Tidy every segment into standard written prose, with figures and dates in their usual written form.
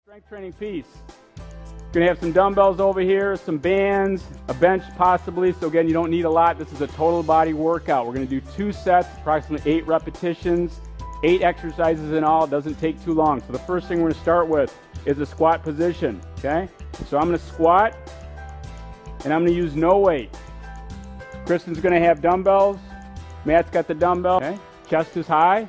Strength training piece. Gonna have some dumbbells over here, some bands, a bench possibly. So again, you don't need a lot. This is a total body workout. We're gonna do 2 sets, approximately 8 repetitions, 8 exercises in all. It doesn't take too long. So the first thing we're gonna start with is a squat position, okay? So I'm gonna squat, and I'm gonna use no weight. Kristen's gonna have dumbbells. Matt's got the dumbbell, okay? Chest is high.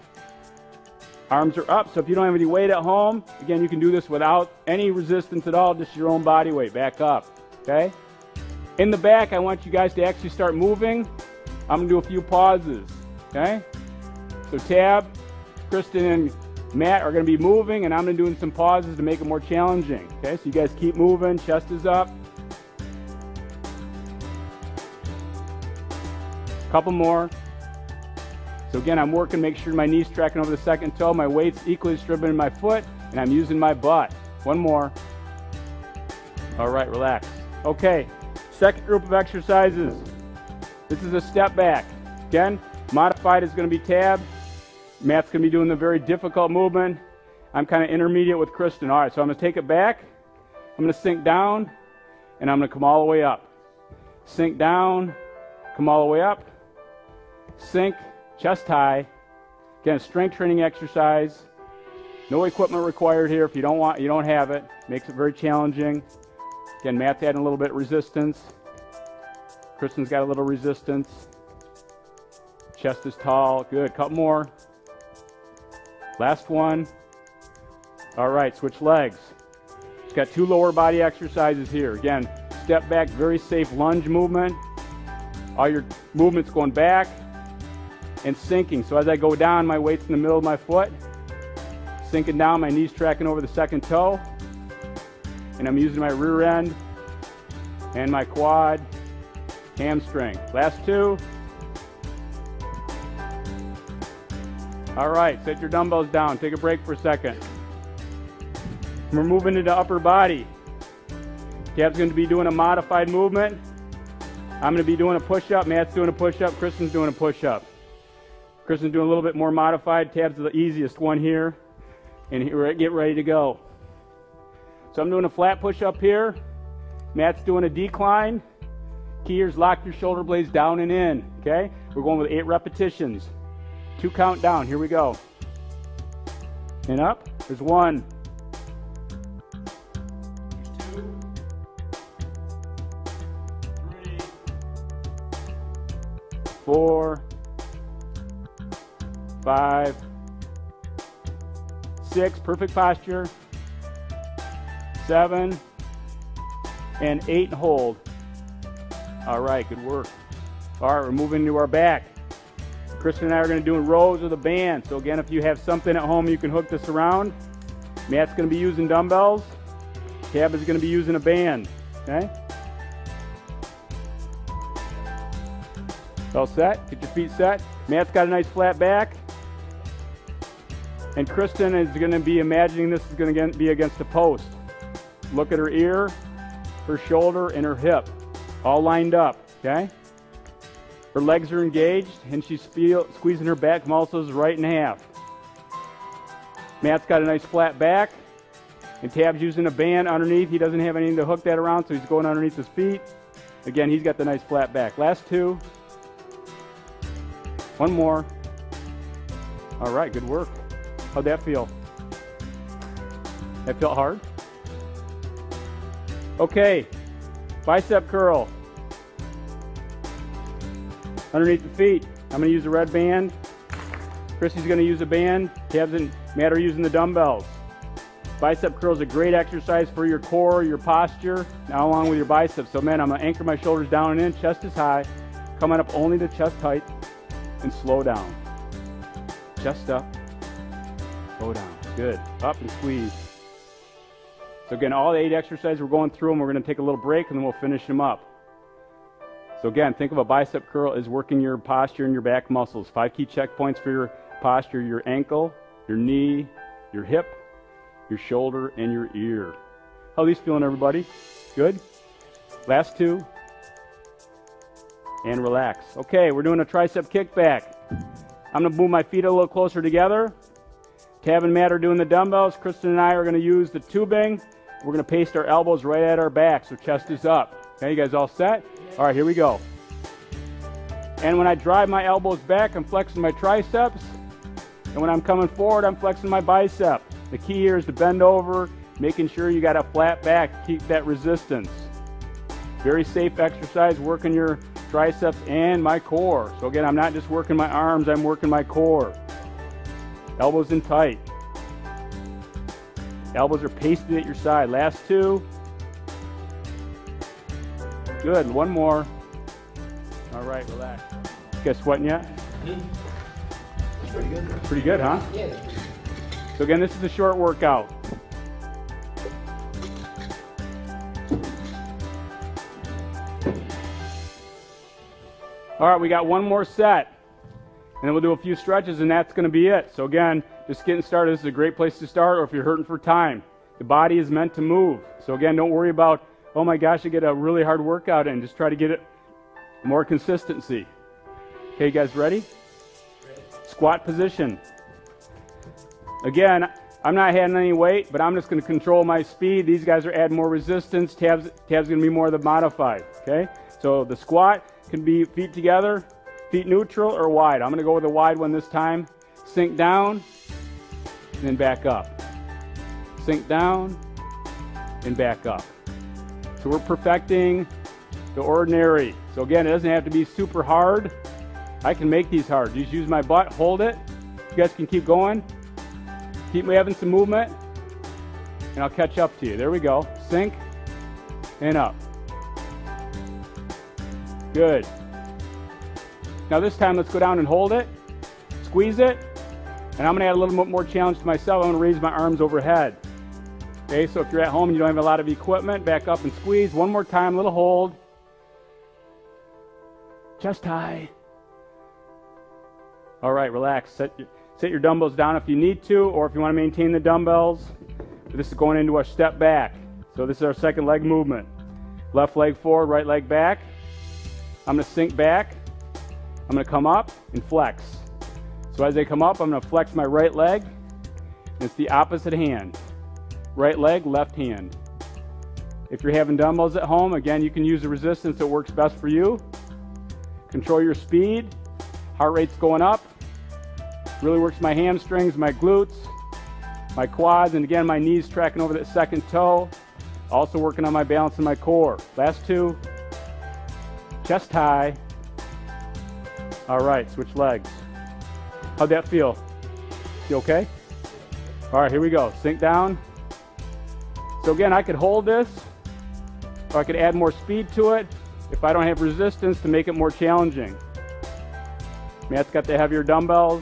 Arms are up, so if you don't have any weight at home, again, you can do this without any resistance at all, just your own body weight. Back up, okay? In the back, I want you guys to actually start moving. I'm going to do a few pauses, okay? So Tab, Kristen, and Matt are going to be moving, and I'm going to be doing some pauses to make it more challenging, okay? So you guys keep moving, chest is up. Couple more. So again, I'm working, make sure my knee's tracking over the second toe, my weight's equally distributed in my foot, and I'm using my butt. One more. All right, relax. Okay, second group of exercises. This is a step back. Again, modified is going to be Tab. Matt's going to be doing the very difficult movement. I'm kind of intermediate with Kristen. All right, so I'm going to take it back. I'm going to sink down, and I'm going to come all the way up. Sink down, come all the way up. Sink. Chest high. Again, strength training exercise. No equipment required here. If you don't have it. Makes it very challenging. Again, Matt's adding a little bit of resistance. Kristen's got a little resistance. Chest is tall. Good. Couple more. Last one. All right, switch legs. Got 2 lower body exercises here. Again, step back, very safe lunge movement. All your movements going back and sinking. So as I go down, my weight's in the middle of my foot. Sinking down, my knee's tracking over the second toe. And I'm using my rear end and my quad, hamstring. Last 2. All right, set your dumbbells down. Take a break for a second. We're moving into upper body. Tab's going to be doing a modified movement. I'm going to be doing a push-up. Matt's doing a push-up. Kristen's doing a push-up. Kristen's doing a little bit more modified. Tab's the easiest one here. And we're get ready to go. So I'm doing a flat push-up here. Matt's doing a decline. Key here is lock your shoulder blades down and in. Okay? We're going with 8 repetitions. 2 count down. Here we go. And up. There's 1. 2. 3. 4. 5, 6, perfect posture, 7, and 8, and hold. All right, good work. All right, we're moving to our back. Kristen and I are going to do rows of the band. So again, if you have something at home, you can hook this around. Matt's going to be using dumbbells. Tab is going to be using a band. Okay? All set? Get your feet set. Matt's got a nice flat back. And Kristen is going to be imagining this is going to be against a post. Look at her ear, her shoulder, and her hip. All lined up, okay? Her legs are engaged, and she's squeezing her back muscles right in half. Matt's got a nice flat back, and Tab's using a band underneath. He doesn't have anything to hook that around, so he's going underneath his feet. Again, he's got the nice flat back. Last 2. 1 more. All right, good work. How'd that feel? That felt hard? Okay, bicep curl. Underneath the feet, I'm going to use a red band. Chrissy's going to use a band. Tabs and Matt are using the dumbbells. Bicep curl is a great exercise for your core, your posture, now along with your biceps. So man, I'm going to anchor my shoulders down and in, chest is high, coming up only to chest height, and slow down. Chest up. Slow down. Good. Up and squeeze. So again, all the 8 exercises, we're going through them. We're going to take a little break, and then we'll finish them up. So again, think of a bicep curl as working your posture and your back muscles. 5 key checkpoints for your posture: your ankle, your knee, your hip, your shoulder, and your ear. How are these feeling, everybody? Good? Last 2. And relax. Okay, we're doing a tricep kickback. I'm going to move my feet a little closer together. Tab and Matt are doing the dumbbells. Kristen and I are going to use the tubing. We're going to paste our elbows right at our back, so chest is up. Okay, you guys all set? All right, here we go. And when I drive my elbows back, I'm flexing my triceps. And when I'm coming forward, I'm flexing my bicep. The key here is to bend over, making sure you got a flat back, keep that resistance. Very safe exercise, working your triceps and my core. So again, I'm not just working my arms, I'm working my core. Elbows in tight. Elbows are pasted at your side. Last two. Good, one more. All right, relax. You guys sweating yet? Pretty good. Pretty good, huh? Yeah. So again, this is a short workout. All right, we got one more set. And then we'll do a few stretches, and that's going to be it. So again, just getting started. This is a great place to start, or if you're hurting for time. The body is meant to move. So again, don't worry about, oh my gosh, I get a really hard workout in. Just try to get it more consistency. Okay, you guys ready? Squat position. Again, I'm not adding any weight, but I'm just going to control my speed. These guys are adding more resistance. Tab's going to be more of the modified. Okay, so the squat can be feet together, feet neutral, or wide. I'm going to go with a wide one this time. Sink down, and then back up. Sink down, and back up. So we're perfecting the ordinary. So again, it doesn't have to be super hard. I can make these hard. Just use my butt, hold it. You guys can keep going. Keep having some movement, and I'll catch up to you. There we go. Sink and up. Good. Now this time, let's go down and hold it. Squeeze it. And I'm going to add a little bit more challenge to myself. I'm going to raise my arms overhead. Okay, so if you're at home and you don't have a lot of equipment, back up and squeeze. One more time, little hold. Chest high. All right, relax. Set your dumbbells down if you need to, or if you want to maintain the dumbbells. This is going into our step back. So this is our second leg movement. Left leg forward, right leg back. I'm going to sink back. I'm going to come up and flex. So as I come up, I'm going to flex my right leg. And it's the opposite hand. Right leg, left hand. If you're having dumbbells at home, again, you can use the resistance that works best for you. Control your speed. Heart rate's going up. Really works my hamstrings, my glutes, my quads, and again, my knees tracking over that second toe. Also working on my balance and my core. Last two. Chest high. All right, switch legs. How'd that feel? You okay? All right, here we go. Sink down. So again, I could hold this, or I could add more speed to it if I don't have resistance to make it more challenging. Matt's got the heavier dumbbells.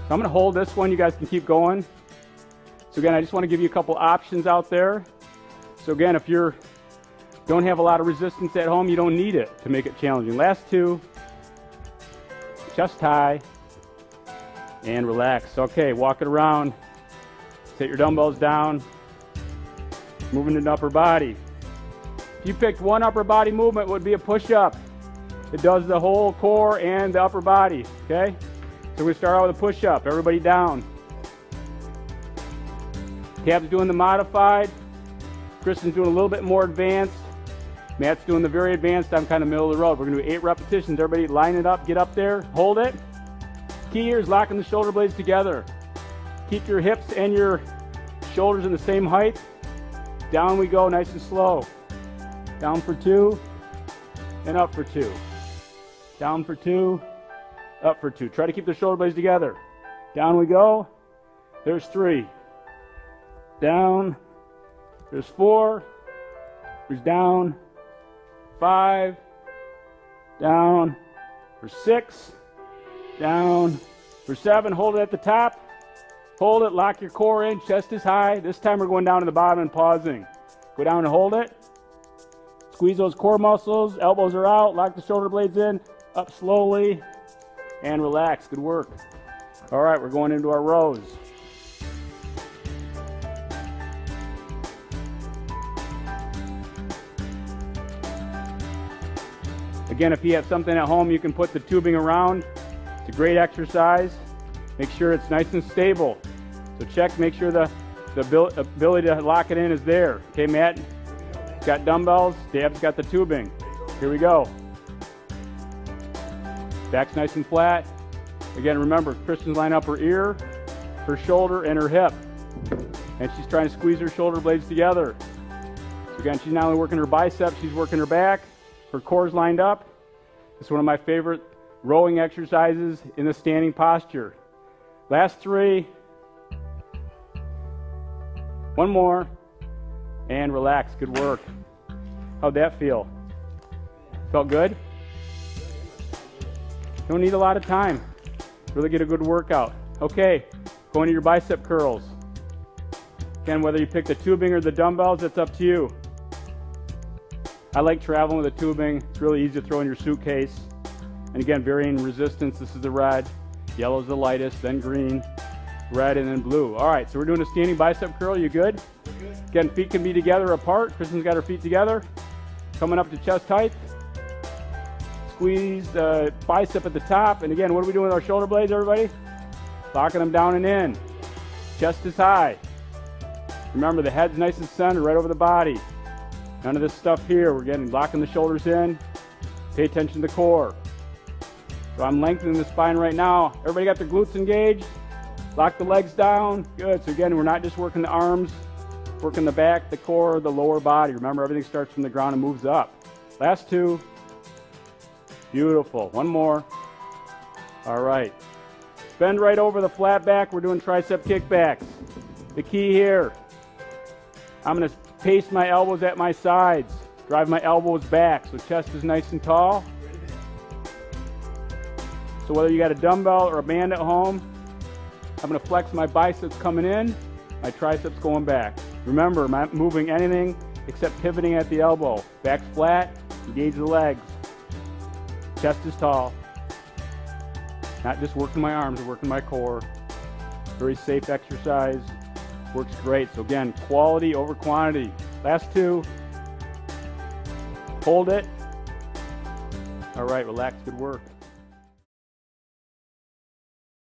So I'm going to hold this one. You guys can keep going. So again, I just want to give you a couple options out there. So again, if you don't have a lot of resistance at home, you don't need it to make it challenging. Last two. Chest high. And relax. Okay, walk it around. Set your dumbbells down. Moving into upper body. If you picked one upper body movement, it would be a push-up. It does the whole core and the upper body, okay? So we start out with a push-up. Everybody down. Tab's doing the modified. Kristen's doing a little bit more advanced. Matt's doing the very advanced. I'm kind of middle of the road. We're going to do 8 repetitions. Everybody line it up, get up there, hold it. Key here is locking the shoulder blades together. Keep your hips and your shoulders in the same height. Down we go, nice and slow. Down for 2, and up for 2. Down for 2, up for 2. Try to keep the shoulder blades together. Down we go. There's 3. Down. There's 4. There's down. 5. Down. For 6. Down. For 7. Hold it at the top. Hold it. Lock your core in. Chest is high. This time we're going down to the bottom and pausing. Go down and hold it. Squeeze those core muscles. Elbows are out. Lock the shoulder blades in. Up slowly. And relax. Good work. All right, we're going into our rows. Again, if you have something at home, you can put the tubing around. It's a great exercise. Make sure it's nice and stable. So check, make sure the ability to lock it in is there. Okay, Matt? Got dumbbells. Dab's got the tubing. Here we go. Back's nice and flat. Again, remember, Kristen's line up her ear, her shoulder, and her hip. And she's trying to squeeze her shoulder blades together. So again, she's not only working her biceps, she's working her back. Her core's lined up. It's one of my favorite rowing exercises in the standing posture. Last 3. One more. And relax. Good work. How'd that feel? Felt good? Don't need a lot of time. Really get a good workout. Okay, go into your bicep curls. Again, whether you pick the tubing or the dumbbells, it's up to you. I like traveling with the tubing. It's really easy to throw in your suitcase. And again, varying resistance. This is the red. Yellow is the lightest, then green, red, and then blue. All right, so we're doing a standing bicep curl. You good? Again, feet can be together apart. Kristen's got her feet together. Coming up to chest height. Squeeze the bicep at the top. And again, what are we doing with our shoulder blades, everybody? Locking them down and in. Chest is high. Remember, the head's nice and centered right over the body. None of this stuff here. We're getting locking the shoulders in. Pay attention to the core. So I'm lengthening the spine right now. Everybody got their glutes engaged? Lock the legs down. Good. So again, we're not just working the arms, working the back, the core, the lower body. Remember, everything starts from the ground and moves up. Last 2. Beautiful. One more. All right. Bend right over the flat back. We're doing tricep kickbacks. The key here, I'm going to pace my elbows at my sides. Drive my elbows back so chest is nice and tall. So whether you got a dumbbell or a band at home, I'm going to flex my biceps coming in, my triceps going back. Remember, I'm not moving anything except pivoting at the elbow. Back's flat, engage the legs. Chest is tall. Not just working my arms, working my core. Very safe exercise. Works great. So again, quality over quantity. Last 2. Hold it. All right, relax, good work.